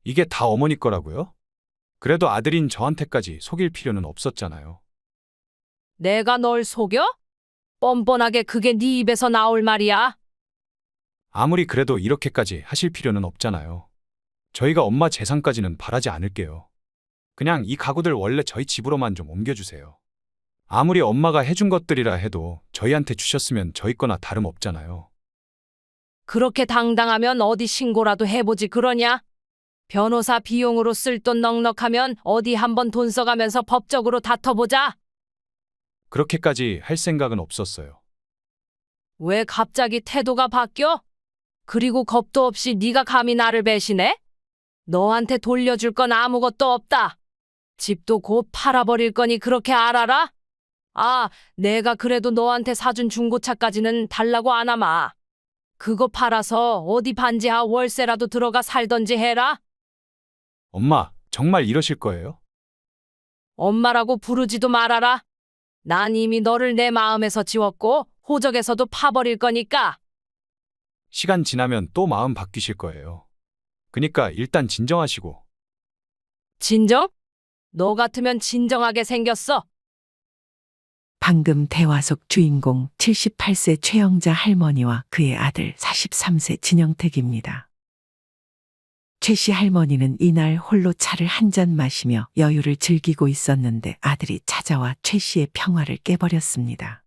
이게 다 어머니 거라고요? 그래도 아들인 저한테까지 속일 필요는 없었잖아요. 내가 널 속여? 뻔뻔하게 그게 네 입에서 나올 말이야. 아무리 그래도 이렇게까지 하실 필요는 없잖아요. 저희가 엄마 재산까지는 바라지 않을게요. 그냥 이 가구들 원래 저희 집으로만 좀 옮겨주세요. 아무리 엄마가 해준 것들이라 해도 저희한테 주셨으면 저희 거나 다름없잖아요. 그렇게 당당하면 어디 신고라도 해보지 그러냐? 변호사 비용으로 쓸 돈 넉넉하면 어디 한번 돈 써가면서 법적으로 다퉈보자. 그렇게까지 할 생각은 없었어요. 왜 갑자기 태도가 바뀌어? 그리고 겁도 없이 네가 감히 나를 배신해? 너한테 돌려줄 건 아무것도 없다. 집도 곧 팔아버릴 거니 그렇게 알아라? 아, 내가 그래도 너한테 사준 중고차까지는 달라고 안 하마. 그거 팔아서 어디 반지하 월세라도 들어가 살던지 해라. 엄마, 정말 이러실 거예요? 엄마라고 부르지도 말아라. 난 이미 너를 내 마음에서 지웠고 호적에서도 파버릴 거니까. 시간 지나면 또 마음 바뀌실 거예요. 그니까 일단 진정하시고. 진정? 너 같으면 진정하게 생겼어. 방금 대화 속 주인공 78세 최영자 할머니와 그의 아들 43세 진영택입니다. 최 씨 할머니는 이날 홀로 차를 한 잔 마시며 여유를 즐기고 있었는데 아들이 찾아와 최 씨의 평화를 깨버렸습니다.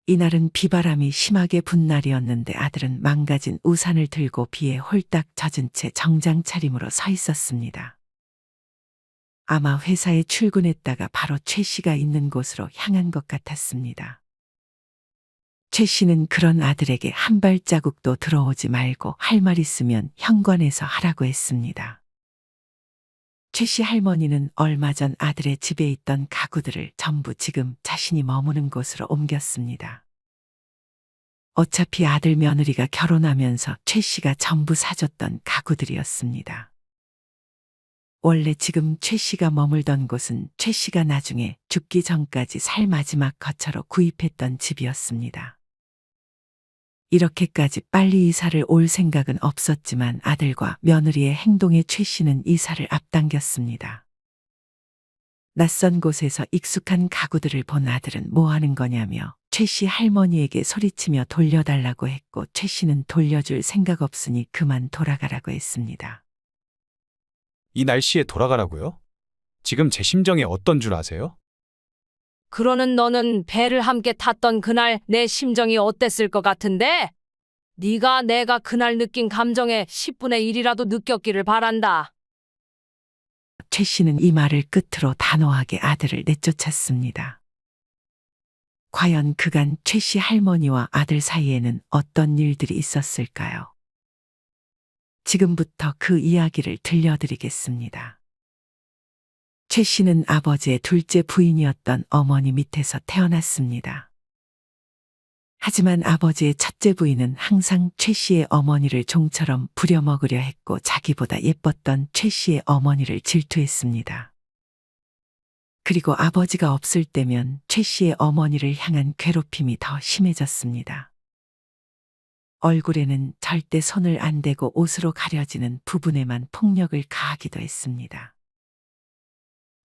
이날은 비바람이 심하게 분 날이었는데 아들은 망가진 우산을 들고 비에 홀딱 젖은 채 정장 차림으로 서 있었습니다. 아마 회사에 출근했다가 바로 최 씨가 있는 곳으로 향한 것 같았습니다. 최 씨는 그런 아들에게 한 발자국도 들어오지 말고 할 말 있으면 현관에서 하라고 했습니다. 최 씨 할머니는 얼마 전 아들의 집에 있던 가구들을 전부 지금 자신이 머무는 곳으로 옮겼습니다. 어차피 아들 며느리가 결혼하면서 최 씨가 전부 사줬던 가구들이었습니다. 원래 지금 최 씨가 머물던 곳은 최 씨가 나중에 죽기 전까지 살 마지막 거처로 구입했던 집이었습니다. 이렇게까지 빨리 이사를 올 생각은 없었지만 아들과 며느리의 행동에 최 씨는 이사를 앞당겼습니다. 낯선 곳에서 익숙한 가구들을 본 아들은 뭐 하는 거냐며 최 씨 할머니에게 소리치며 돌려달라고 했고 최 씨는 돌려줄 생각 없으니 그만 돌아가라고 했습니다. 이 날씨에 돌아가라고요? 지금 제 심정이 어떤 줄 아세요? 그러는 너는 배를 함께 탔던 그날 내 심정이 어땠을 것 같은데? 네가 내가 그날 느낀 감정의 10분의 1이라도 느꼈기를 바란다. 최 씨는 이 말을 끝으로 단호하게 아들을 내쫓았습니다. 과연 그간 최 씨 할머니와 아들 사이에는 어떤 일들이 있었을까요? 지금부터 그 이야기를 들려드리겠습니다. 최 씨는 아버지의 둘째 부인이었던 어머니 밑에서 태어났습니다. 하지만 아버지의 첫째 부인은 항상 최 씨의 어머니를 종처럼 부려먹으려 했고 자기보다 예뻤던 최 씨의 어머니를 질투했습니다. 그리고 아버지가 없을 때면 최 씨의 어머니를 향한 괴롭힘이 더 심해졌습니다. 얼굴에는 절대 손을 안 대고 옷으로 가려지는 부분에만 폭력을 가하기도 했습니다.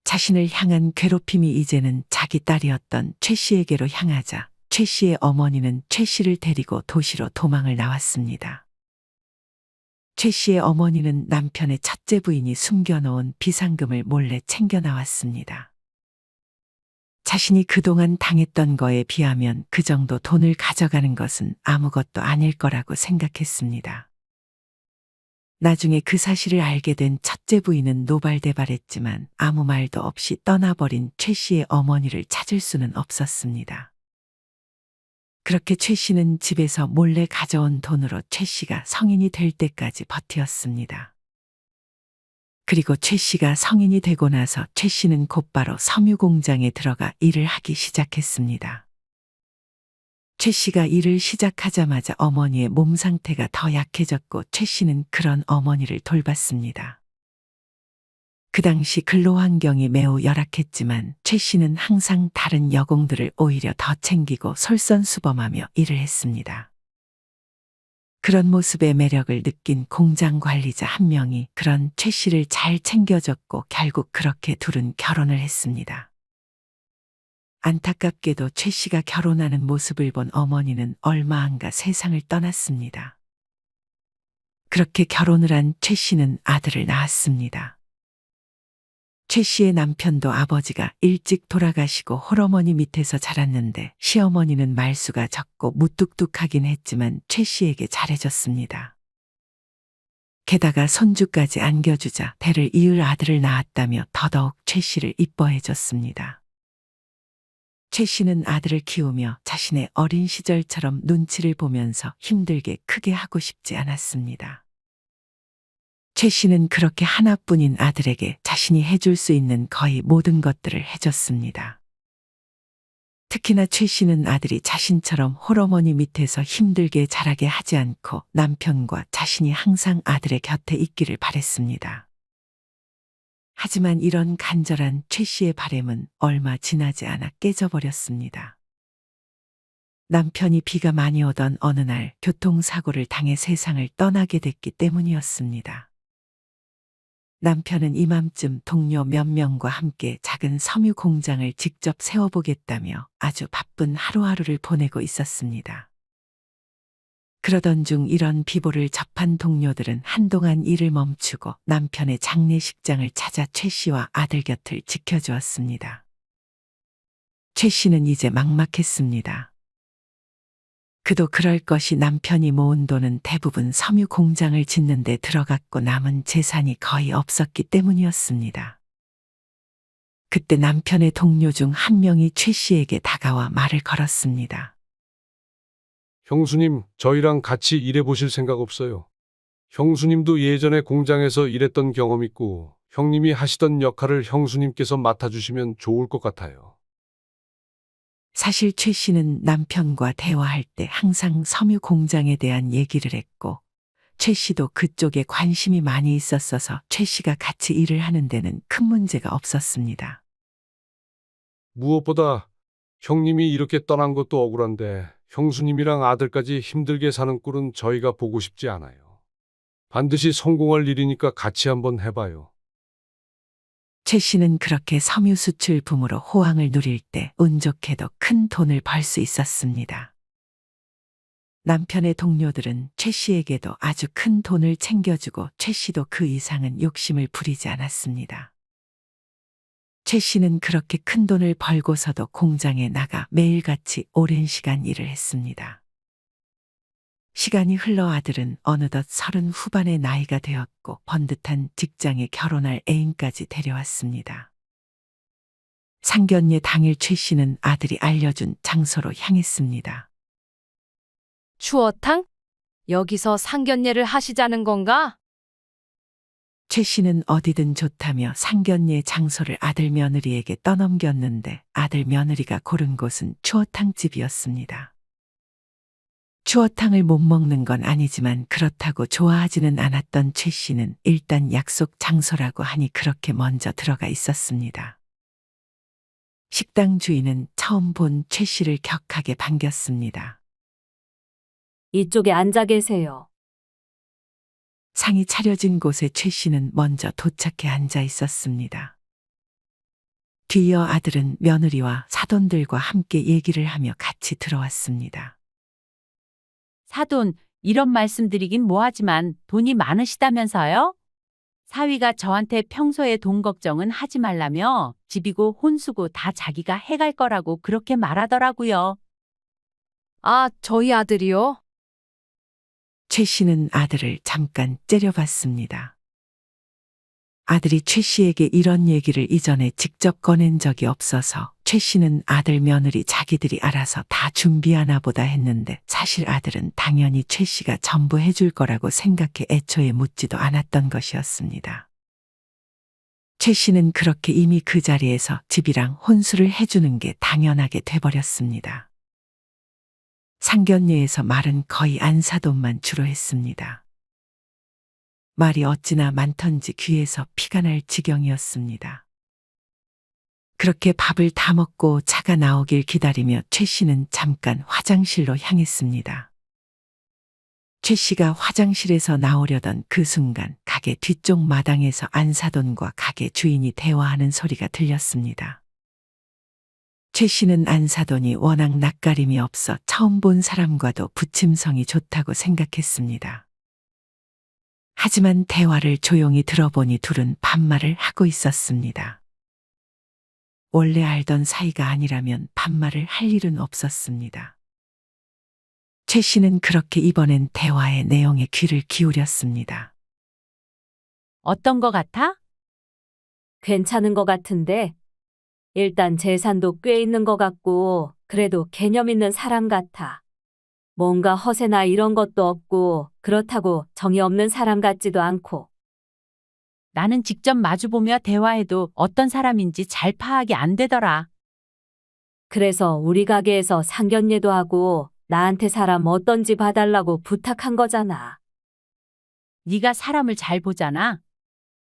자신을 향한 괴롭힘이 이제는 자기 딸이었던 최 씨에게로 향하자 최 씨의 어머니는 최 씨를 데리고 도시로 도망을 나왔습니다. 최 씨의 어머니는 남편의 첫째 부인이 숨겨놓은 비상금을 몰래 챙겨 나왔습니다. 자신이 그동안 당했던 거에 비하면 그 정도 돈을 가져가는 것은 아무것도 아닐 거라고 생각했습니다. 나중에 그 사실을 알게 된 첫째 부인은 노발대발했지만 아무 말도 없이 떠나버린 최 씨의 어머니를 찾을 수는 없었습니다. 그렇게 최 씨는 집에서 몰래 가져온 돈으로 최 씨가 성인이 될 때까지 버티었습니다. 그리고 최 씨가 성인이 되고 나서 최 씨는 곧바로 섬유 공장에 들어가 일을 하기 시작했습니다. 최 씨가 일을 시작하자마자 어머니의 몸 상태가 더 약해졌고 최 씨는 그런 어머니를 돌봤습니다. 그 당시 근로 환경이 매우 열악했지만 최 씨는 항상 다른 여공들을 오히려 더 챙기고 솔선수범하며 일을 했습니다. 그런 모습의 매력을 느낀 공장 관리자 한 명이 그런 최 씨를 잘 챙겨줬고 결국 그렇게 둘은 결혼을 했습니다. 안타깝게도 최 씨가 결혼하는 모습을 본 어머니는 얼마 안가 세상을 떠났습니다. 그렇게 결혼을 한 최 씨는 아들을 낳았습니다. 최 씨의 남편도 아버지가 일찍 돌아가시고 홀어머니 밑에서 자랐는데 시어머니는 말수가 적고 무뚝뚝하긴 했지만 최 씨에게 잘해줬습니다. 게다가 손주까지 안겨주자 대를 이을 아들을 낳았다며 더더욱 최 씨를 이뻐해줬습니다. 최 씨는 아들을 키우며 자신의 어린 시절처럼 눈치를 보면서 힘들게 크게 하고 싶지 않았습니다. 최 씨는 그렇게 하나뿐인 아들에게 자신이 해줄 수 있는 거의 모든 것들을 해줬습니다. 특히나 최 씨는 아들이 자신처럼 홀어머니 밑에서 힘들게 자라게 하지 않고 남편과 자신이 항상 아들의 곁에 있기를 바랬습니다. 하지만 이런 간절한 최 씨의 바람은 얼마 지나지 않아 깨져버렸습니다. 남편이 비가 많이 오던 어느 날 교통사고를 당해 세상을 떠나게 됐기 때문이었습니다. 남편은 이맘쯤 동료 몇 명과 함께 작은 섬유 공장을 직접 세워보겠다며 아주 바쁜 하루하루를 보내고 있었습니다. 그러던 중 이런 비보를 접한 동료들은 한동안 일을 멈추고 남편의 장례식장을 찾아 최 씨와 아들 곁을 지켜주었습니다. 최 씨는 이제 막막했습니다. 그도 그럴 것이 남편이 모은 돈은 대부분 섬유 공장을 짓는 데 들어갔고 남은 재산이 거의 없었기 때문이었습니다. 그때 남편의 동료 중 한 명이 최 씨에게 다가와 말을 걸었습니다. 형수님, 저희랑 같이 일해보실 생각 없어요? 형수님도 예전에 공장에서 일했던 경험 있고 형님이 하시던 역할을 형수님께서 맡아주시면 좋을 것 같아요. 사실 최 씨는 남편과 대화할 때 항상 섬유 공장에 대한 얘기를 했고 최 씨도 그쪽에 관심이 많이 있었어서 최 씨가 같이 일을 하는 데는 큰 문제가 없었습니다. 무엇보다 형님이 이렇게 떠난 것도 억울한데 형수님이랑 아들까지 힘들게 사는 꼴은 저희가 보고 싶지 않아요. 반드시 성공할 일이니까 같이 한번 해봐요. 최 씨는 그렇게 섬유 수출 붐으로 호황을 누릴 때 운 좋게도 큰 돈을 벌 수 있었습니다. 남편의 동료들은 최 씨에게도 아주 큰 돈을 챙겨주고 최 씨도 그 이상은 욕심을 부리지 않았습니다. 최 씨는 그렇게 큰 돈을 벌고서도 공장에 나가 매일같이 오랜 시간 일을 했습니다. 시간이 흘러 아들은 어느덧 30 후반의 나이가 되었고 번듯한 직장에 결혼할 애인까지 데려왔습니다. 상견례 당일 최 씨는 아들이 알려준 장소로 향했습니다. 추어탕? 여기서 상견례를 하시자는 건가? 최 씨는 어디든 좋다며 상견례 장소를 아들 며느리에게 떠넘겼는데 아들 며느리가 고른 곳은 추어탕집이었습니다. 추어탕을 못 먹는 건 아니지만 그렇다고 좋아하지는 않았던 최 씨는 일단 약속 장소라고 하니 그렇게 먼저 들어가 있었습니다. 식당 주인은 처음 본 최 씨를 격하게 반겼습니다. 이쪽에 앉아 계세요. 상이 차려진 곳에 최 씨는 먼저 도착해 앉아 있었습니다. 뒤이어 아들은 며느리와 사돈들과 함께 얘기를 하며 같이 들어왔습니다. 사돈, 이런 말씀드리긴 뭐하지만 돈이 많으시다면서요? 사위가 저한테 평소에 돈 걱정은 하지 말라며 집이고 혼수고 다 자기가 해갈 거라고 그렇게 말하더라고요. 아, 저희 아들이요? 최 씨는 아들을 잠깐 째려봤습니다. 아들이 최 씨에게 이런 얘기를 이전에 직접 꺼낸 적이 없어서 최 씨는 아들 며느리 자기들이 알아서 다 준비하나 보다 했는데 사실 아들은 당연히 최 씨가 전부 해줄 거라고 생각해 애초에 묻지도 않았던 것이었습니다. 최 씨는 그렇게 이미 그 자리에서 집이랑 혼수를 해주는 게 당연하게 돼버렸습니다. 상견례에서 말은 거의 안사돈만 주로 했습니다. 말이 어찌나 많던지 귀에서 피가 날 지경이었습니다. 그렇게 밥을 다 먹고 차가 나오길 기다리며 최 씨는 잠깐 화장실로 향했습니다. 최 씨가 화장실에서 나오려던 그 순간 가게 뒤쪽 마당에서 안사돈과 가게 주인이 대화하는 소리가 들렸습니다. 최 씨는 안사돈이 워낙 낯가림이 없어 처음 본 사람과도 부침성이 좋다고 생각했습니다. 하지만 대화를 조용히 들어보니 둘은 반말을 하고 있었습니다. 원래 알던 사이가 아니라면 반말을 할 일은 없었습니다. 최 씨는 그렇게 이번엔 대화의 내용에 귀를 기울였습니다. 어떤 거 같아? 괜찮은 것 같은데 일단 재산도 꽤 있는 것 같고 그래도 개념 있는 사람 같아. 뭔가 허세나 이런 것도 없고 그렇다고 정이 없는 사람 같지도 않고. 나는 직접 마주보며 대화해도 어떤 사람인지 잘 파악이 안 되더라. 그래서 우리 가게에서 상견례도 하고 나한테 사람 어떤지 봐달라고 부탁한 거잖아. 네가 사람을 잘 보잖아.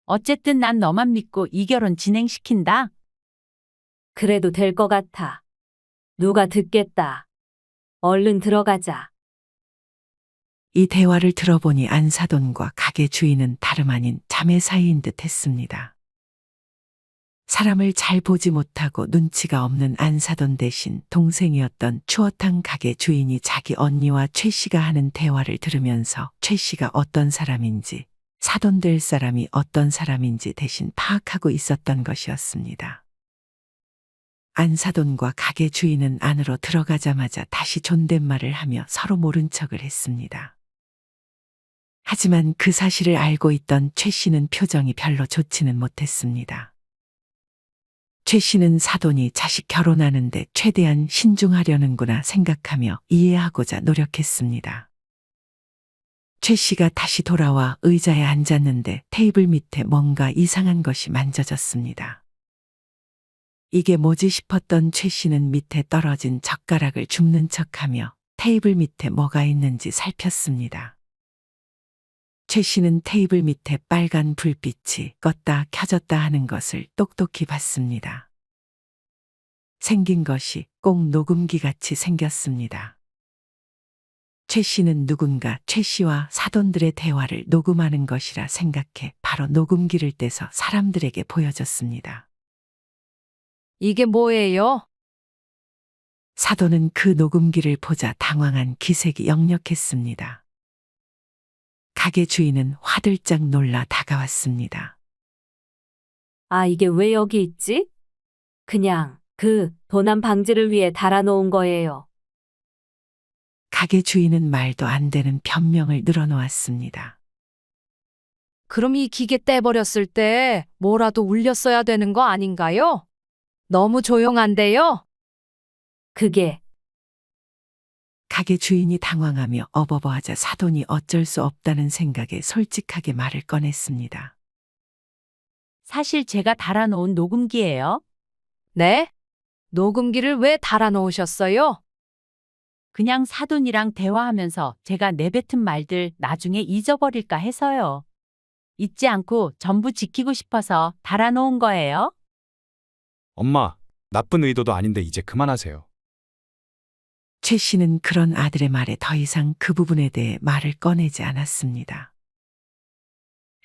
어쨌든 난 너만 믿고 이 결혼 진행시킨다. 그래도 될 것 같아. 누가 듣겠다. 얼른 들어가자. 이 대화를 들어보니 안사돈과 가게 주인은 다름 아닌 자매 사이인 듯 했습니다. 사람을 잘 보지 못하고 눈치가 없는 안사돈 대신 동생이었던 추어탕 가게 주인이 자기 언니와 최 씨가 하는 대화를 들으면서 최 씨가 어떤 사람인지, 사돈 될 사람이 어떤 사람인지 대신 파악하고 있었던 것이었습니다. 안사돈과 가게 주인은 안으로 들어가자마자 다시 존댓말을 하며 서로 모른 척을 했습니다. 하지만 그 사실을 알고 있던 최 씨는 표정이 별로 좋지는 못했습니다. 최 씨는 사돈이 자식 결혼하는데 최대한 신중하려는구나 생각하며 이해하고자 노력했습니다. 최 씨가 다시 돌아와 의자에 앉았는데 테이블 밑에 뭔가 이상한 것이 만져졌습니다. 이게 뭐지 싶었던 최 씨는 밑에 떨어진 젓가락을 줍는 척하며 테이블 밑에 뭐가 있는지 살폈습니다. 최 씨는 테이블 밑에 빨간 불빛이 껐다 켜졌다 하는 것을 똑똑히 봤습니다. 생긴 것이 꼭 녹음기 같이 생겼습니다. 최 씨는 누군가 최 씨와 사돈들의 대화를 녹음하는 것이라 생각해 바로 녹음기를 떼서 사람들에게 보여줬습니다. 이게 뭐예요? 사돈은 그 녹음기를 보자 당황한 기색이 역력했습니다. 가게 주인은 화들짝 놀라 다가왔습니다. 아, 이게 왜 여기 있지? 그냥 그 도난 방지를 위해 달아놓은 거예요. 가게 주인은 말도 안 되는 변명을 늘어놓았습니다. 그럼 이 기계 떼버렸을 때 뭐라도 울렸어야 되는 거 아닌가요? 너무 조용한데요? 그게 가게 주인이 당황하며 어버버하자 사돈이 어쩔 수 없다는 생각에 솔직하게 말을 꺼냈습니다. 사실 제가 달아놓은 녹음기예요. 네? 녹음기를 왜 달아놓으셨어요? 그냥 사돈이랑 대화하면서 제가 내뱉은 말들 나중에 잊어버릴까 해서요. 잊지 않고 전부 지키고 싶어서 달아놓은 거예요. 엄마, 나쁜 의도도 아닌데 이제 그만하세요. 최 씨는 그런 아들의 말에 더 이상 그 부분에 대해 말을 꺼내지 않았습니다.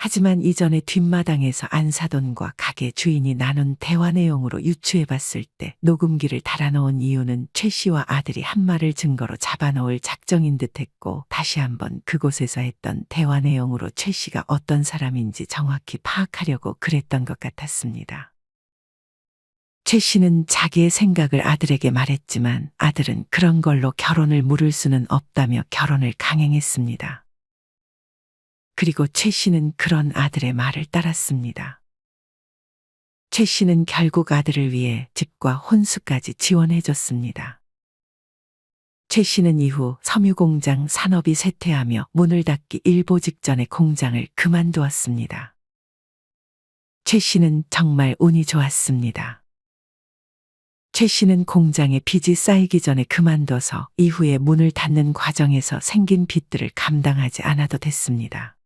하지만 이전에 뒷마당에서 안사돈과 가게 주인이 나눈 대화 내용으로 유추해 봤을 때 녹음기를 달아놓은 이유는 최 씨와 아들이 한 말을 증거로 잡아놓을 작정인 듯했고 다시 한번 그곳에서 했던 대화 내용으로 최 씨가 어떤 사람인지 정확히 파악하려고 그랬던 것 같았습니다. 최 씨는 자기의 생각을 아들에게 말했지만 아들은 그런 걸로 결혼을 물을 수는 없다며 결혼을 강행했습니다. 그리고 최 씨는 그런 아들의 말을 따랐습니다. 최 씨는 결국 아들을 위해 집과 혼수까지 지원해줬습니다. 최 씨는 이후 섬유공장 산업이 쇠퇴하며 문을 닫기 일보 직전에 공장을 그만두었습니다. 최 씨는 정말 운이 좋았습니다. 최 씨는 공장에 빚이 쌓이기 전에 그만둬서 이후에 문을 닫는 과정에서 생긴 빚들을 감당하지 않아도 됐습니다.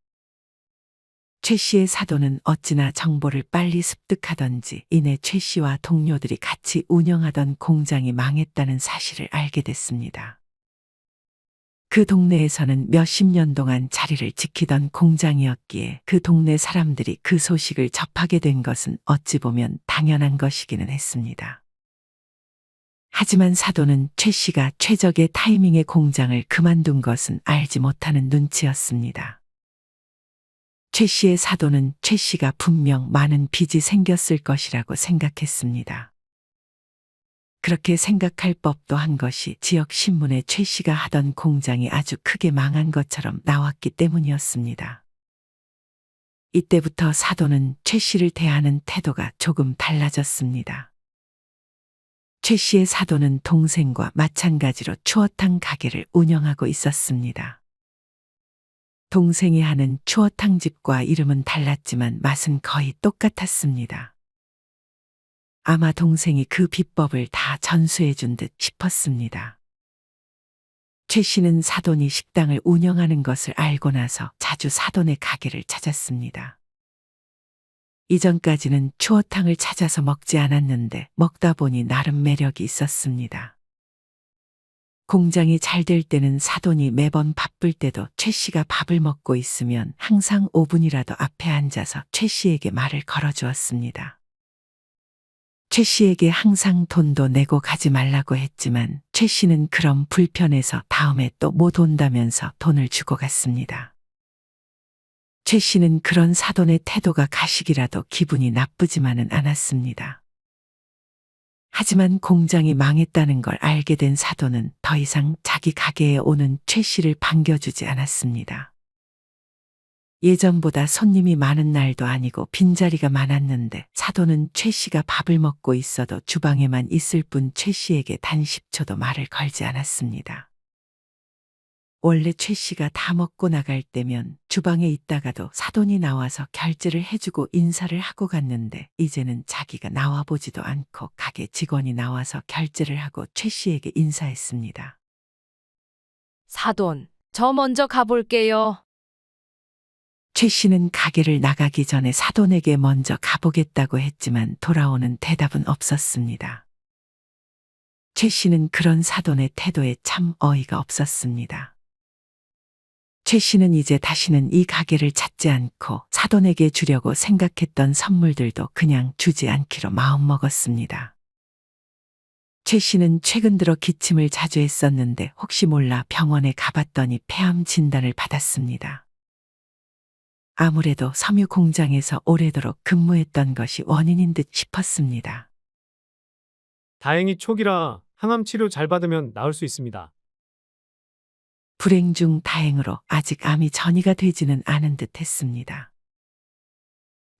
최 씨의 사돈은 어찌나 정보를 빨리 습득하던지 이내 최 씨와 동료들이 같이 운영하던 공장이 망했다는 사실을 알게 됐습니다. 그 동네에서는 몇십 년 동안 자리를 지키던 공장이었기에 그 동네 사람들이 그 소식을 접하게 된 것은 어찌 보면 당연한 것이기는 했습니다. 하지만 사돈은 최 씨가 최적의 타이밍에 공장을 그만둔 것은 알지 못하는 눈치였습니다. 최 씨의 사돈은 최 씨가 분명 많은 빚이 생겼을 것이라고 생각했습니다. 그렇게 생각할 법도 한 것이 지역 신문에 최 씨가 하던 공장이 아주 크게 망한 것처럼 나왔기 때문이었습니다. 이때부터 사돈은 최 씨를 대하는 태도가 조금 달라졌습니다. 최 씨의 사돈은 동생과 마찬가지로 추어탕 가게를 운영하고 있었습니다. 동생이 하는 추어탕 집과 이름은 달랐지만 맛은 거의 똑같았습니다. 아마 동생이 그 비법을 다 전수해 준 듯 싶었습니다. 최 씨는 사돈이 식당을 운영하는 것을 알고 나서 자주 사돈의 가게를 찾았습니다. 이전까지는 추어탕을 찾아서 먹지 않았는데 먹다 보니 나름 매력이 있었습니다. 공장이 잘 될 때는 사돈이 매번 바쁠 때도 최 씨가 밥을 먹고 있으면 항상 5분이라도 앞에 앉아서 최 씨에게 말을 걸어주었습니다. 최 씨에게 항상 돈도 내고 가지 말라고 했지만 최 씨는 그럼 불편해서 다음에 또 못 온다면서 돈을 주고 갔습니다. 최 씨는 그런 사돈의 태도가 가식이라도 기분이 나쁘지만은 않았습니다. 하지만 공장이 망했다는 걸 알게 된 사돈은 더 이상 자기 가게에 오는 최 씨를 반겨주지 않았습니다. 예전보다 손님이 많은 날도 아니고 빈자리가 많았는데 사돈은 최 씨가 밥을 먹고 있어도 주방에만 있을 뿐 최 씨에게 단 10초도 말을 걸지 않았습니다. 원래 최 씨가 다 먹고 나갈 때면 주방에 있다가도 사돈이 나와서 결제를 해주고 인사를 하고 갔는데 이제는 자기가 나와보지도 않고 가게 직원이 나와서 결제를 하고 최 씨에게 인사했습니다. 사돈, 저 먼저 가볼게요. 최 씨는 가게를 나가기 전에 사돈에게 먼저 가보겠다고 했지만 돌아오는 대답은 없었습니다. 최 씨는 그런 사돈의 태도에 참 어이가 없었습니다. 최 씨는 이제 다시는 이 가게를 찾지 않고 사돈에게 주려고 생각했던 선물들도 그냥 주지 않기로 마음먹었습니다. 최 씨는 최근 들어 기침을 자주 했었는데 혹시 몰라 병원에 가봤더니 폐암 진단을 받았습니다. 아무래도 섬유 공장에서 오래도록 근무했던 것이 원인인 듯 싶었습니다. 다행히 초기라 항암 치료 잘 받으면 나을 수 있습니다. 불행 중 다행으로 아직 암이 전이가 되지는 않은 듯 했습니다.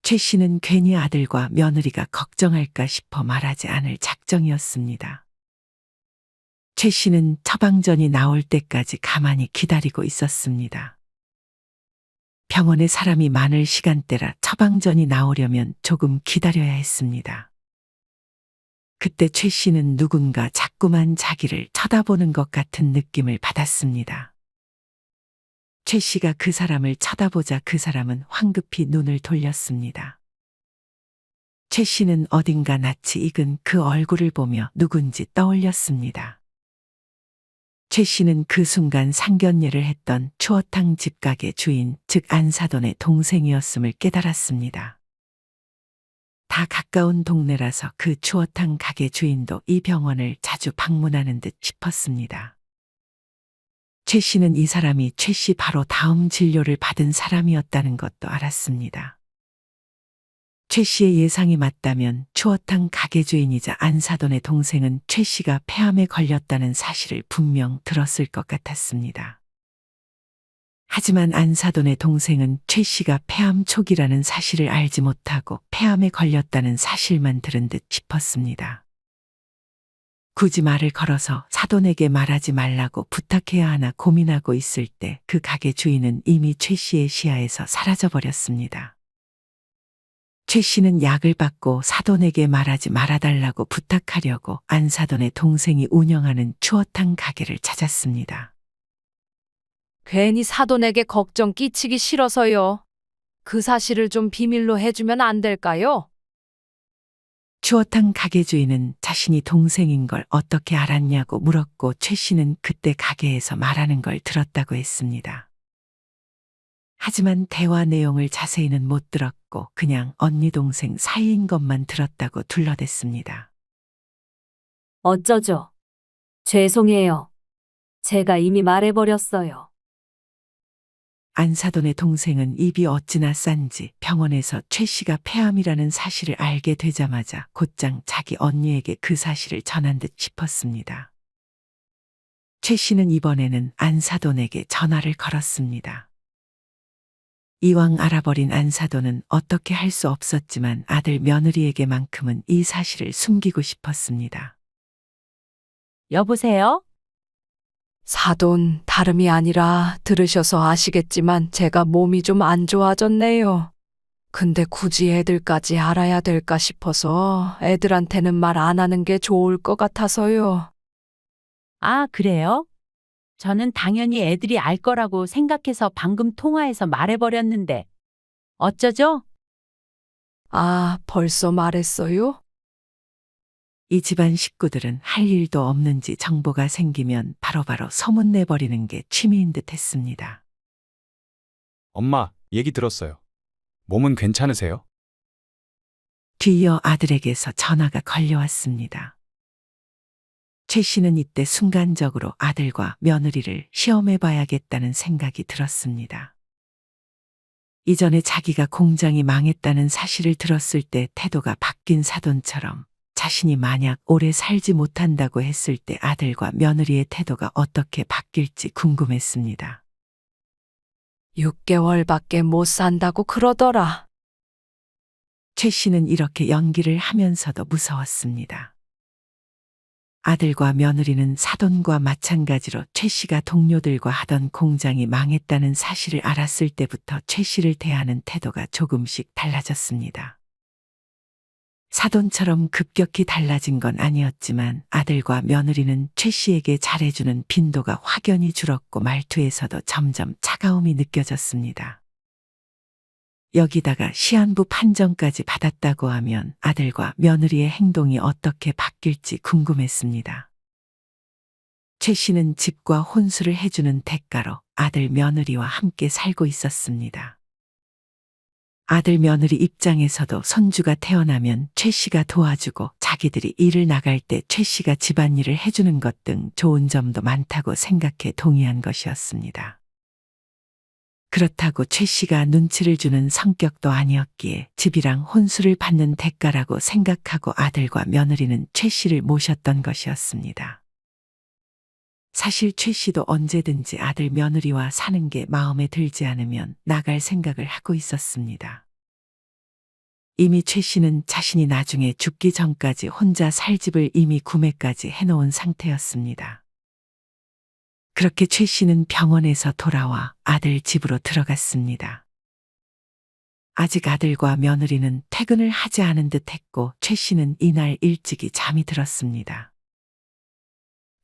최 씨는 괜히 아들과 며느리가 걱정할까 싶어 말하지 않을 작정이었습니다. 최 씨는 처방전이 나올 때까지 가만히 기다리고 있었습니다. 병원에 사람이 많을 시간대라 처방전이 나오려면 조금 기다려야 했습니다. 그때 최 씨는 누군가 자꾸만 자기를 쳐다보는 것 같은 느낌을 받았습니다. 최 씨가 그 사람을 쳐다보자 그 사람은 황급히 눈을 돌렸습니다. 최 씨는 어딘가 낯이 익은 그 얼굴을 보며 누군지 떠올렸습니다. 최 씨는 그 순간 상견례를 했던 추어탕 집가게 주인, 즉 안사돈의 동생이었음을 깨달았습니다. 다 가까운 동네라서 그 추어탕 가게 주인도 이 병원을 자주 방문하는 듯 싶었습니다. 최 씨는 이 사람이 최 씨 바로 다음 진료를 받은 사람이었다는 것도 알았습니다. 최 씨의 예상이 맞다면 추어탕 가게 주인이자 안사돈의 동생은 최 씨가 폐암에 걸렸다는 사실을 분명 들었을 것 같았습니다. 하지만 안사돈의 동생은 최 씨가 폐암 초기라는 사실을 알지 못하고 폐암에 걸렸다는 사실만 들은 듯 싶었습니다. 굳이 말을 걸어서 사돈에게 말하지 말라고 부탁해야 하나 고민하고 있을 때 그 가게 주인은 이미 최 씨의 시야에서 사라져버렸습니다. 최 씨는 약을 받고 사돈에게 말하지 말아달라고 부탁하려고 안사돈의 동생이 운영하는 추어탕 가게를 찾았습니다. 괜히 사돈에게 걱정 끼치기 싫어서요. 그 사실을 좀 비밀로 해주면 안 될까요? 추어탕 가게 주인은 자신이 동생인 걸 어떻게 알았냐고 물었고 최 씨는 그때 가게에서 말하는 걸 들었다고 했습니다. 하지만 대화 내용을 자세히는 못 들었고 그냥 언니 동생 사이인 것만 들었다고 둘러댔습니다. 어쩌죠? 죄송해요. 제가 이미 말해버렸어요. 안사돈의 동생은 입이 어찌나 싼지 병원에서 최 씨가 폐암이라는 사실을 알게 되자마자 곧장 자기 언니에게 그 사실을 전한 듯 싶었습니다. 최 씨는 이번에는 안사돈에게 전화를 걸었습니다. 이왕 알아버린 안사돈은 어떻게 할 수 없었지만 아들 며느리에게만큼은 이 사실을 숨기고 싶었습니다. 여보세요? 사돈, 다름이 아니라 들으셔서 아시겠지만 제가 몸이 좀 안 좋아졌네요. 근데 굳이 애들까지 알아야 될까 싶어서 애들한테는 말 안 하는 게 좋을 것 같아서요. 아, 그래요? 저는 당연히 애들이 알 거라고 생각해서 방금 통화해서 말해버렸는데. 어쩌죠? 아, 벌써 말했어요? 이 집안 식구들은 할 일도 없는지 정보가 생기면 바로바로 소문내버리는 게 취미인 듯 했습니다. 엄마, 얘기 들었어요. 몸은 괜찮으세요? 뒤이어 아들에게서 전화가 걸려왔습니다. 최 씨는 이때 순간적으로 아들과 며느리를 시험해봐야겠다는 생각이 들었습니다. 이전에 자기가 공장이 망했다는 사실을 들었을 때 태도가 바뀐 사돈처럼 자신이 만약 오래 살지 못한다고 했을 때 아들과 며느리의 태도가 어떻게 바뀔지 궁금했습니다. 6개월밖에 못 산다고 그러더라. 최 씨는 이렇게 연기를 하면서도 무서웠습니다. 아들과 며느리는 사돈과 마찬가지로 최 씨가 동료들과 하던 공장이 망했다는 사실을 알았을 때부터 최 씨를 대하는 태도가 조금씩 달라졌습니다. 사돈처럼 급격히 달라진 건 아니었지만 아들과 며느리는 최 씨에게 잘해주는 빈도가 확연히 줄었고 말투에서도 점점 차가움이 느껴졌습니다. 여기다가 시한부 판정까지 받았다고 하면 아들과 며느리의 행동이 어떻게 바뀔지 궁금했습니다. 최 씨는 집과 혼수를 해주는 대가로 아들 며느리와 함께 살고 있었습니다. 아들 며느리 입장에서도 손주가 태어나면 최 씨가 도와주고 자기들이 일을 나갈 때 최 씨가 집안일을 해주는 것 등 좋은 점도 많다고 생각해 동의한 것이었습니다. 그렇다고 최 씨가 눈치를 주는 성격도 아니었기에 집이랑 혼수를 받는 대가라고 생각하고 아들과 며느리는 최 씨를 모셨던 것이었습니다. 사실 최 씨도 언제든지 아들 며느리와 사는 게 마음에 들지 않으면 나갈 생각을 하고 있었습니다. 이미 최 씨는 자신이 나중에 죽기 전까지 혼자 살 집을 이미 구매까지 해놓은 상태였습니다. 그렇게 최 씨는 병원에서 돌아와 아들 집으로 들어갔습니다. 아직 아들과 며느리는 퇴근을 하지 않은 듯 했고 최 씨는 이날 일찍이 잠이 들었습니다.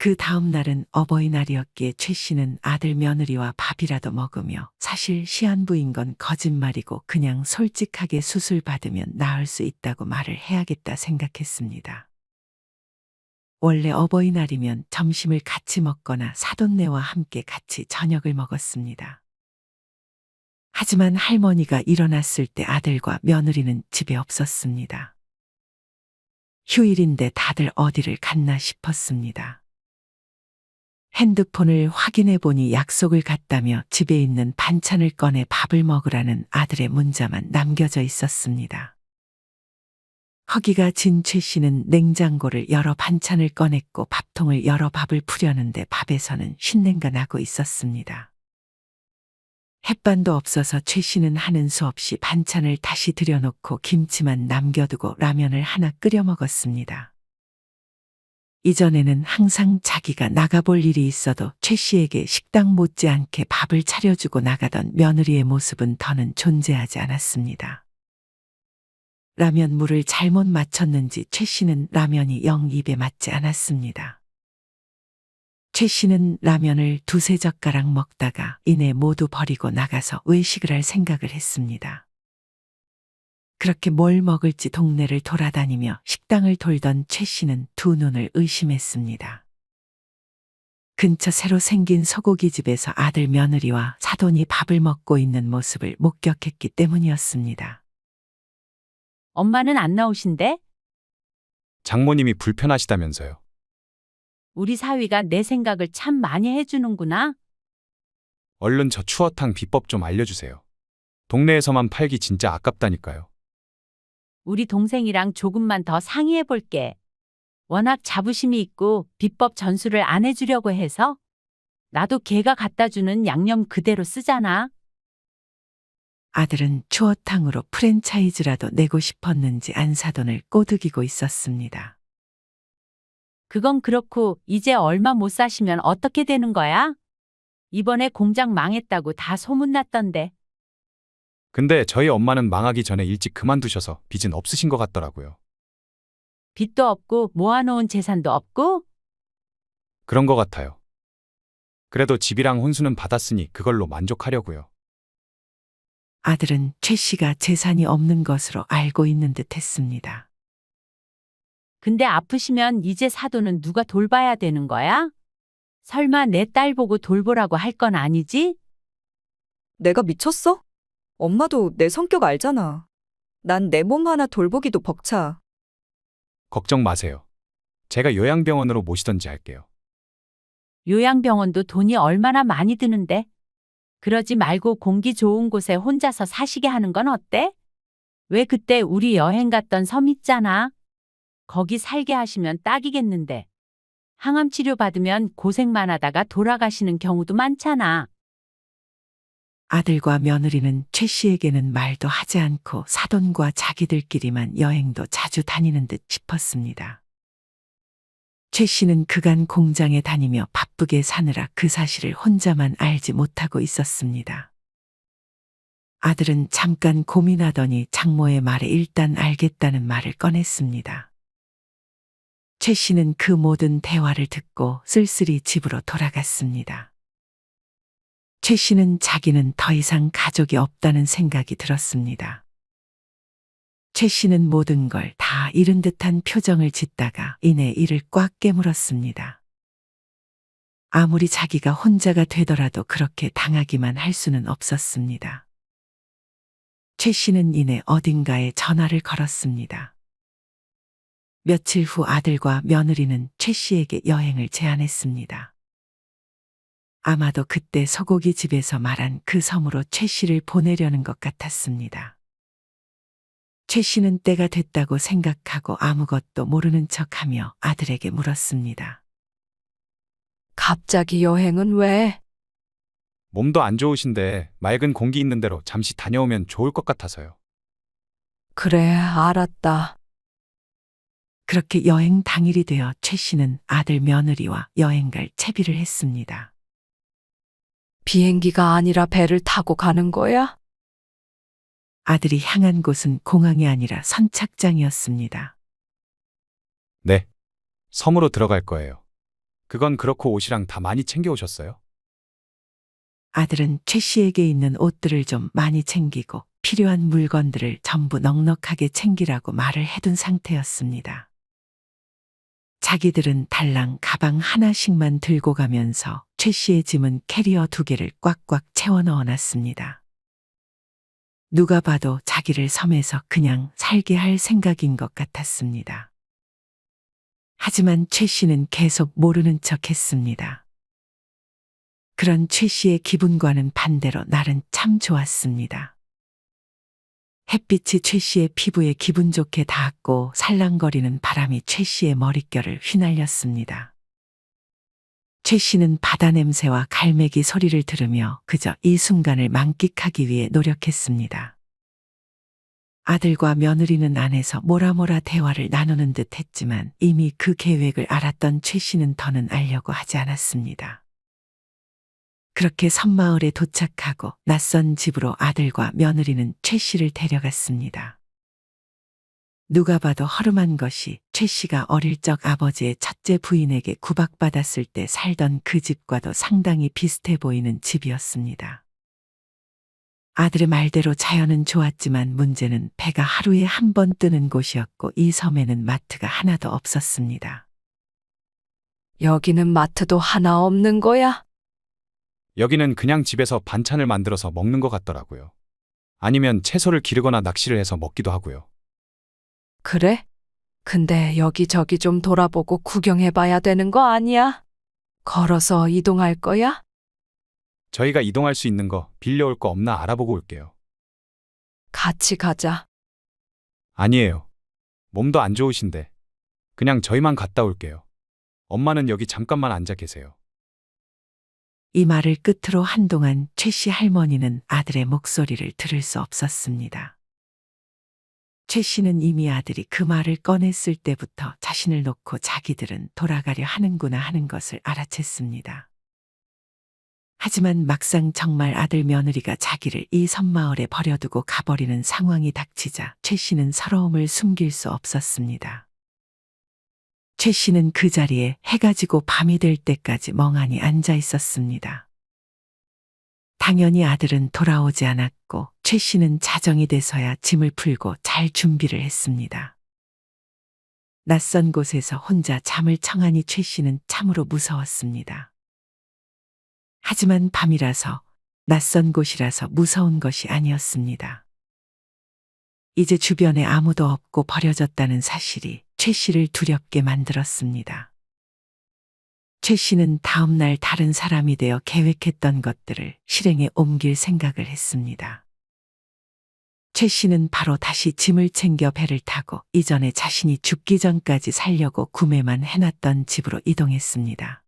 그 다음 날은 어버이날이었기에 최 씨는 아들 며느리와 밥이라도 먹으며 사실 시한부인 건 거짓말이고 그냥 솔직하게 수술 받으면 나을 수 있다고 말을 해야겠다 생각했습니다. 원래 어버이날이면 점심을 같이 먹거나 사돈네와 함께 같이 저녁을 먹었습니다. 하지만 할머니가 일어났을 때 아들과 며느리는 집에 없었습니다. 휴일인데 다들 어디를 갔나 싶었습니다. 핸드폰을 확인해 보니 약속을 갔다며 집에 있는 반찬을 꺼내 밥을 먹으라는 아들의 문자만 남겨져 있었습니다. 허기가 진 최 씨는 냉장고를 열어 반찬을 꺼냈고 밥통을 열어 밥을 푸려는데 밥에서는 쉰내가 나고 있었습니다. 햇반도 없어서 최 씨는 하는 수 없이 반찬을 다시 들여놓고 김치만 남겨두고 라면을 하나 끓여 먹었습니다. 이전에는 항상 자기가 나가볼 일이 있어도 최 씨에게 식당 못지않게 밥을 차려주고 나가던 며느리의 모습은 더는 존재하지 않았습니다. 라면 물을 잘못 맞췄는지 최 씨는 라면이 영 입에 맞지 않았습니다. 최 씨는 라면을 두세 젓가락 먹다가 이내 모두 버리고 나가서 외식을 할 생각을 했습니다. 그렇게 뭘 먹을지 동네를 돌아다니며 식당을 돌던 최 씨는 두 눈을 의심했습니다. 근처 새로 생긴 소고기 집에서 아들 며느리와 사돈이 밥을 먹고 있는 모습을 목격했기 때문이었습니다. 엄마는 안 나오신대? 장모님이 불편하시다면서요. 우리 사위가 내 생각을 참 많이 해주는구나. 얼른 저 추어탕 비법 좀 알려주세요. 동네에서만 팔기 진짜 아깝다니까요. 우리 동생이랑 조금만 더 상의해 볼게. 워낙 자부심이 있고 비법 전수를 안 해주려고 해서 나도 걔가 갖다 주는 양념 그대로 쓰잖아. 아들은 추어탕으로 프랜차이즈라도 내고 싶었는지 안사돈을 꼬드기고 있었습니다. 그건 그렇고 이제 얼마 못 사시면 어떻게 되는 거야? 이번에 공장 망했다고 다 소문났던데. 근데 저희 엄마는 망하기 전에 일찍 그만두셔서 빚은 없으신 것 같더라고요. 빚도 없고 모아놓은 재산도 없고? 그런 것 같아요. 그래도 집이랑 혼수는 받았으니 그걸로 만족하려고요. 아들은 최 씨가 재산이 없는 것으로 알고 있는 듯 했습니다. 근데 아프시면 이제 사돈은 누가 돌봐야 되는 거야? 설마 내 딸 보고 돌보라고 할 건 아니지? 내가 미쳤어? 엄마도 내 성격 알잖아. 난 내 몸 하나 돌보기도 벅차. 걱정 마세요. 제가 요양병원으로 모시던지 할게요. 요양병원도 돈이 얼마나 많이 드는데? 그러지 말고 공기 좋은 곳에 혼자서 사시게 하는 건 어때? 왜 그때 우리 여행 갔던 섬 있잖아. 거기 살게 하시면 딱이겠는데. 항암 치료 받으면 고생만 하다가 돌아가시는 경우도 많잖아. 아들과 며느리는 최 씨에게는 말도 하지 않고 사돈과 자기들끼리만 여행도 자주 다니는 듯 싶었습니다. 최 씨는 그간 공장에 다니며 바쁘게 사느라 그 사실을 혼자만 알지 못하고 있었습니다. 아들은 잠깐 고민하더니 장모의 말에 일단 알겠다는 말을 꺼냈습니다. 최 씨는 그 모든 대화를 듣고 쓸쓸히 집으로 돌아갔습니다. 최 씨는 자기는 더 이상 가족이 없다는 생각이 들었습니다. 최 씨는 모든 걸 다 잃은 듯한 표정을 짓다가 이내 이를 꽉 깨물었습니다. 아무리 자기가 혼자가 되더라도 그렇게 당하기만 할 수는 없었습니다. 최 씨는 이내 어딘가에 전화를 걸었습니다. 며칠 후 아들과 며느리는 최 씨에게 여행을 제안했습니다. 아마도 그때 소고기 집에서 말한 그 섬으로 최 씨를 보내려는 것 같았습니다. 최 씨는 때가 됐다고 생각하고 아무것도 모르는 척하며 아들에게 물었습니다. 갑자기 여행은 왜? 몸도 안 좋으신데 맑은 공기 있는 데로 잠시 다녀오면 좋을 것 같아서요. 그래, 알았다. 그렇게 여행 당일이 되어 최 씨는 아들 며느리와 여행 갈 채비를 했습니다. 비행기가 아니라 배를 타고 가는 거야? 아들이 향한 곳은 공항이 아니라 선착장이었습니다. 네. 섬으로 들어갈 거예요. 그건 그렇고 옷이랑 다 많이 챙겨오셨어요? 아들은 최 씨에게 있는 옷들을 좀 많이 챙기고 필요한 물건들을 전부 넉넉하게 챙기라고 말을 해둔 상태였습니다. 자기들은 달랑 가방 하나씩만 들고 가면서 최 씨의 짐은 캐리어 2개를 꽉꽉 채워 넣어놨습니다. 누가 봐도 자기를 섬에서 그냥 살게 할 생각인 것 같았습니다. 하지만 최 씨는 계속 모르는 척 했습니다. 그런 최 씨의 기분과는 반대로 날은 참 좋았습니다. 햇빛이 최 씨의 피부에 기분 좋게 닿았고 살랑거리는 바람이 최 씨의 머릿결을 휘날렸습니다. 최 씨는 바다 냄새와 갈매기 소리를 들으며 그저 이 순간을 만끽하기 위해 노력했습니다. 아들과 며느리는 안에서 모라모라 대화를 나누는 듯 했지만 이미 그 계획을 알았던 최 씨는 더는 알려고 하지 않았습니다. 그렇게 섬마을에 도착하고 낯선 집으로 아들과 며느리는 최 씨를 데려갔습니다. 누가 봐도 허름한 것이 최 씨가 어릴 적 아버지의 첫째 부인에게 구박받았을 때 살던 그 집과도 상당히 비슷해 보이는 집이었습니다. 아들의 말대로 자연은 좋았지만 문제는 배가 하루에 한 번 뜨는 곳이었고 이 섬에는 마트가 하나도 없었습니다. 여기는 마트도 하나 없는 거야? 여기는 그냥 집에서 반찬을 만들어서 먹는 것 같더라고요. 아니면 채소를 기르거나 낚시를 해서 먹기도 하고요. 그래? 근데 여기저기 좀 돌아보고 구경해봐야 되는 거 아니야? 걸어서 이동할 거야? 저희가 이동할 수 있는 거, 빌려올 거 없나 알아보고 올게요. 같이 가자. 아니에요. 몸도 안 좋으신데. 그냥 저희만 갔다 올게요. 엄마는 여기 잠깐만 앉아 계세요. 이 말을 끝으로 한동안 최 씨 할머니는 아들의 목소리를 들을 수 없었습니다. 최 씨는 이미 아들이 그 말을 꺼냈을 때부터 자신을 놓고 자기들은 돌아가려 하는구나 하는 것을 알아챘습니다. 하지만 막상 정말 아들 며느리가 자기를 이 섬마을에 버려두고 가버리는 상황이 닥치자 최 씨는 서러움을 숨길 수 없었습니다. 최 씨는 그 자리에 해가 지고 밤이 될 때까지 멍하니 앉아 있었습니다. 당연히 아들은 돌아오지 않았고 최 씨는 자정이 돼서야 짐을 풀고 잘 준비를 했습니다. 낯선 곳에서 혼자 잠을 청하니 최 씨는 참으로 무서웠습니다. 하지만 밤이라서 낯선 곳이라서 무서운 것이 아니었습니다. 이제 주변에 아무도 없고 버려졌다는 사실이 최 씨를 두렵게 만들었습니다. 최 씨는 다음 날 다른 사람이 되어 계획했던 것들을 실행에 옮길 생각을 했습니다. 최 씨는 바로 다시 짐을 챙겨 배를 타고 이전에 자신이 죽기 전까지 살려고 구매만 해놨던 집으로 이동했습니다.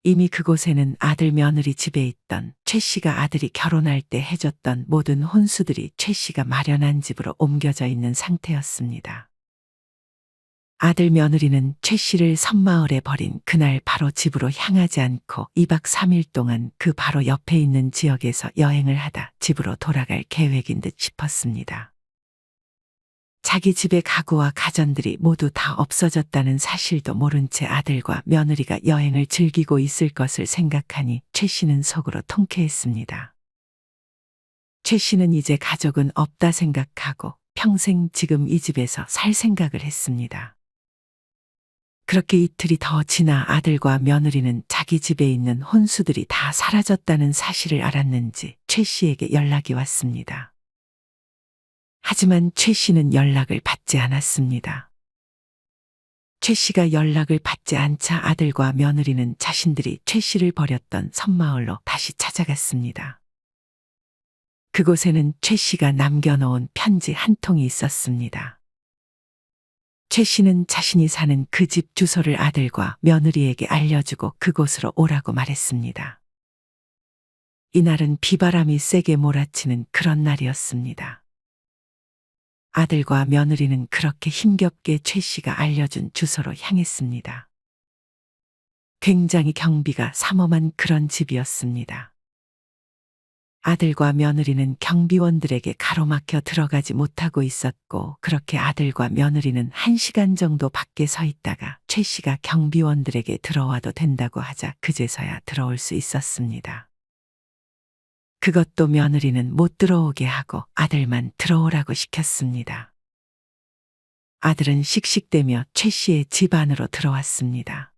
이미 그곳에는 아들 며느리 집에 있던 최 씨가 아들이 결혼할 때 해줬던 모든 혼수들이 최 씨가 마련한 집으로 옮겨져 있는 상태였습니다. 아들 며느리는 최 씨를 섬마을에 버린 그날 바로 집으로 향하지 않고 2박 3일 동안 그 바로 옆에 있는 지역에서 여행을 하다 집으로 돌아갈 계획인 듯 싶었습니다. 자기 집의 가구와 가전들이 모두 다 없어졌다는 사실도 모른 채 아들과 며느리가 여행을 즐기고 있을 것을 생각하니 최 씨는 속으로 통쾌했습니다. 최 씨는 이제 가족은 없다 생각하고 평생 지금 이 집에서 살 생각을 했습니다. 그렇게 이틀이 더 지나 아들과 며느리는 자기 집에 있는 혼수들이 다 사라졌다는 사실을 알았는지 최 씨에게 연락이 왔습니다. 하지만 최 씨는 연락을 받지 않았습니다. 최 씨가 연락을 받지 않자 아들과 며느리는 자신들이 최 씨를 버렸던 섬마을로 다시 찾아갔습니다. 그곳에는 최 씨가 남겨놓은 편지 한 통이 있었습니다. 최 씨는 자신이 사는 그 집 주소를 아들과 며느리에게 알려주고 그곳으로 오라고 말했습니다. 이날은 비바람이 세게 몰아치는 그런 날이었습니다. 아들과 며느리는 그렇게 힘겹게 최 씨가 알려준 주소로 향했습니다. 굉장히 경비가 삼엄한 그런 집이었습니다. 아들과 며느리는 경비원들에게 가로막혀 들어가지 못하고 있었고 그렇게 아들과 며느리는 1시간 정도 밖에 서 있다가 최 씨가 경비원들에게 들어와도 된다고 하자 그제서야 들어올 수 있었습니다. 그것도 며느리는 못 들어오게 하고 아들만 들어오라고 시켰습니다. 아들은 씩씩대며 최 씨의 집 안으로 들어왔습니다.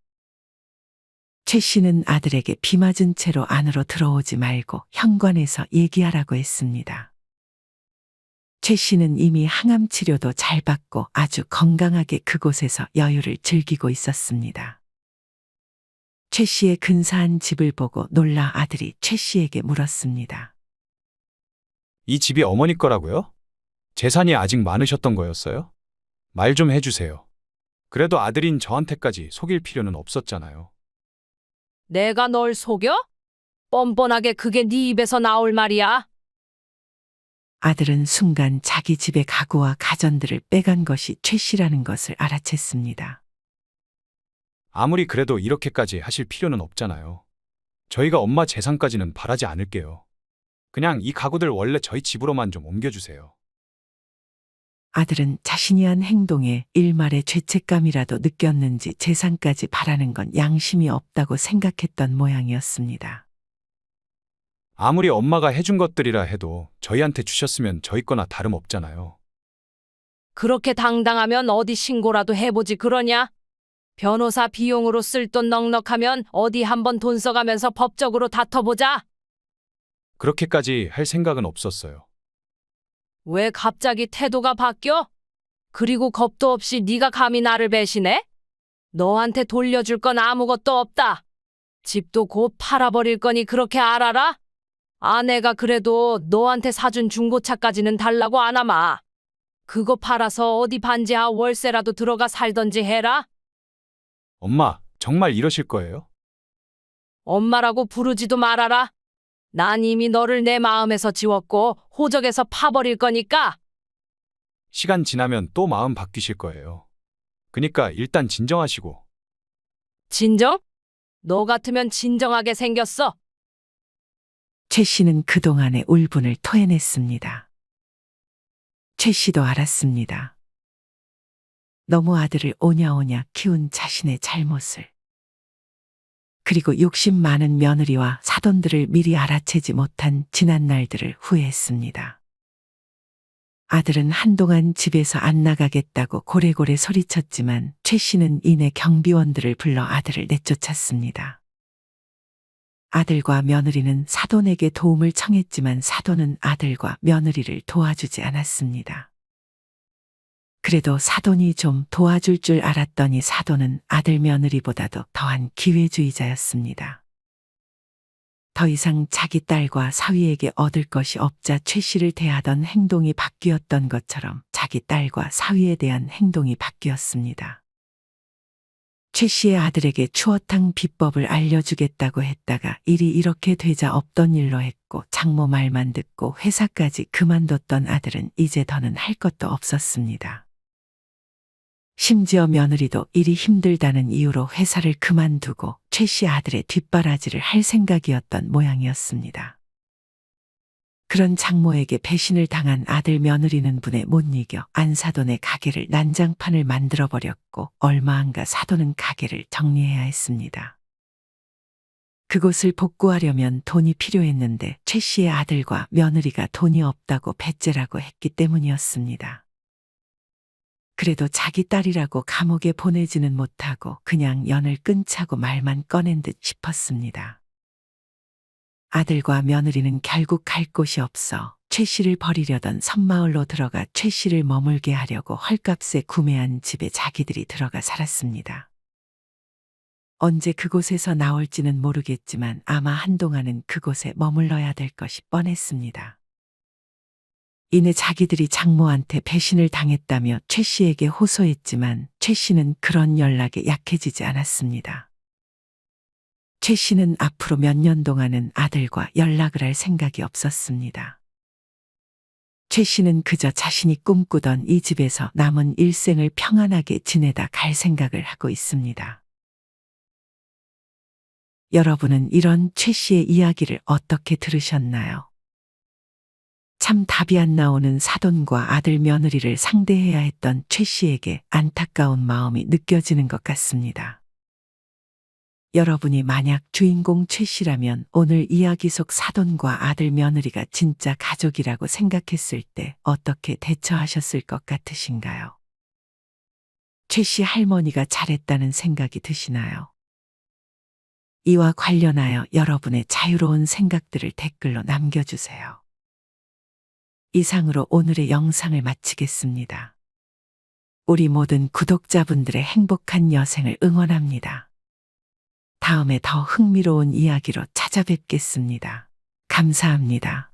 최 씨는 아들에게 비 맞은 채로 안으로 들어오지 말고 현관에서 얘기하라고 했습니다. 최 씨는 이미 항암 치료도 잘 받고 아주 건강하게 그곳에서 여유를 즐기고 있었습니다. 최 씨의 근사한 집을 보고 놀라 아들이 최 씨에게 물었습니다. 이 집이 어머니 거라고요? 재산이 아직 많으셨던 거였어요? 말 좀 해주세요. 그래도 아들인 저한테까지 속일 필요는 없었잖아요. 내가 널 속여? 뻔뻔하게 그게 네 입에서 나올 말이야. 아들은 순간 자기 집의 가구와 가전들을 빼간 것이 최 씨라는 것을 알아챘습니다. 아무리 그래도 이렇게까지 하실 필요는 없잖아요. 저희가 엄마 재산까지는 바라지 않을게요. 그냥 이 가구들 원래 저희 집으로만 좀 옮겨주세요. 아들은 자신이 한 행동에 일말의 죄책감이라도 느꼈는지 재산까지 바라는 건 양심이 없다고 생각했던 모양이었습니다. 아무리 엄마가 해준 것들이라 해도 저희한테 주셨으면 저희 거나 다름없잖아요. 그렇게 당당하면 어디 신고라도 해보지 그러냐? 변호사 비용으로 쓸 돈 넉넉하면 어디 한번 돈 써가면서 법적으로 다퉈보자. 그렇게까지 할 생각은 없었어요. 왜 갑자기 태도가 바뀌어? 그리고 겁도 없이 네가 감히 나를 배신해? 너한테 돌려줄 건 아무것도 없다. 집도 곧 팔아버릴 거니 그렇게 알아라? 아내가 그래도 너한테 사준 중고차까지는 달라고 안 하마. 그거 팔아서 어디 반지하 월세라도 들어가 살던지 해라. 엄마, 정말 이러실 거예요? 엄마라고 부르지도 말아라. 난 이미 너를 내 마음에서 지웠고 호적에서 파버릴 거니까. 시간 지나면 또 마음 바뀌실 거예요. 그니까 일단 진정하시고. 진정? 너 같으면 진정하게 생겼어. 최 씨는 그동안의 울분을 토해냈습니다. 최 씨도 알았습니다. 너무 아들을 오냐오냐 키운 자신의 잘못을. 그리고 욕심 많은 며느리와 사돈들을 미리 알아채지 못한 지난 날들을 후회했습니다. 아들은 한동안 집에서 안 나가겠다고 고래고래 소리쳤지만 최 씨는 이내 경비원들을 불러 아들을 내쫓았습니다. 아들과 며느리는 사돈에게 도움을 청했지만 사돈은 아들과 며느리를 도와주지 않았습니다. 그래도 사돈이 좀 도와줄 줄 알았더니 사돈은 아들 며느리보다도 더한 기회주의자였습니다. 더 이상 자기 딸과 사위에게 얻을 것이 없자 최 씨를 대하던 행동이 바뀌었던 것처럼 자기 딸과 사위에 대한 행동이 바뀌었습니다. 최 씨의 아들에게 추어탕 비법을 알려주겠다고 했다가 일이 이렇게 되자 없던 일로 했고 장모 말만 듣고 회사까지 그만뒀던 아들은 이제 더는 할 것도 없었습니다. 심지어 며느리도 일이 힘들다는 이유로 회사를 그만두고 최 씨 아들의 뒷바라지를 할 생각이었던 모양이었습니다. 그런 장모에게 배신을 당한 아들 며느리는 분에 못 이겨 안사돈의 가게를 난장판을 만들어버렸고 얼마 안 가 사돈은 가게를 정리해야 했습니다. 그곳을 복구하려면 돈이 필요했는데 최 씨의 아들과 며느리가 돈이 없다고 배째라고 했기 때문이었습니다. 그래도 자기 딸이라고 감옥에 보내지는 못하고 그냥 연을 끊자고 말만 꺼낸 듯 싶었습니다. 아들과 며느리는 결국 갈 곳이 없어 최 씨를 버리려던 섬마을로 들어가 최 씨를 머물게 하려고 헐값에 구매한 집에 자기들이 들어가 살았습니다. 언제 그곳에서 나올지는 모르겠지만 아마 한동안은 그곳에 머물러야 될 것이 뻔했습니다. 이내 자기들이 장모한테 배신을 당했다며 최 씨에게 호소했지만 최 씨는 그런 연락에 약해지지 않았습니다. 최 씨는 앞으로 몇 년 동안은 아들과 연락을 할 생각이 없었습니다. 최 씨는 그저 자신이 꿈꾸던 이 집에서 남은 일생을 평안하게 지내다 갈 생각을 하고 있습니다. 여러분은 이런 최 씨의 이야기를 어떻게 들으셨나요? 참 답이 안 나오는 사돈과 아들 며느리를 상대해야 했던 최 씨에게 안타까운 마음이 느껴지는 것 같습니다. 여러분이 만약 주인공 최 씨라면 오늘 이야기 속 사돈과 아들 며느리가 진짜 가족이라고 생각했을 때 어떻게 대처하셨을 것 같으신가요? 최 씨 할머니가 잘했다는 생각이 드시나요? 이와 관련하여 여러분의 자유로운 생각들을 댓글로 남겨주세요. 이상으로 오늘의 영상을 마치겠습니다. 우리 모든 구독자분들의 행복한 여생을 응원합니다. 다음에 더 흥미로운 이야기로 찾아뵙겠습니다. 감사합니다.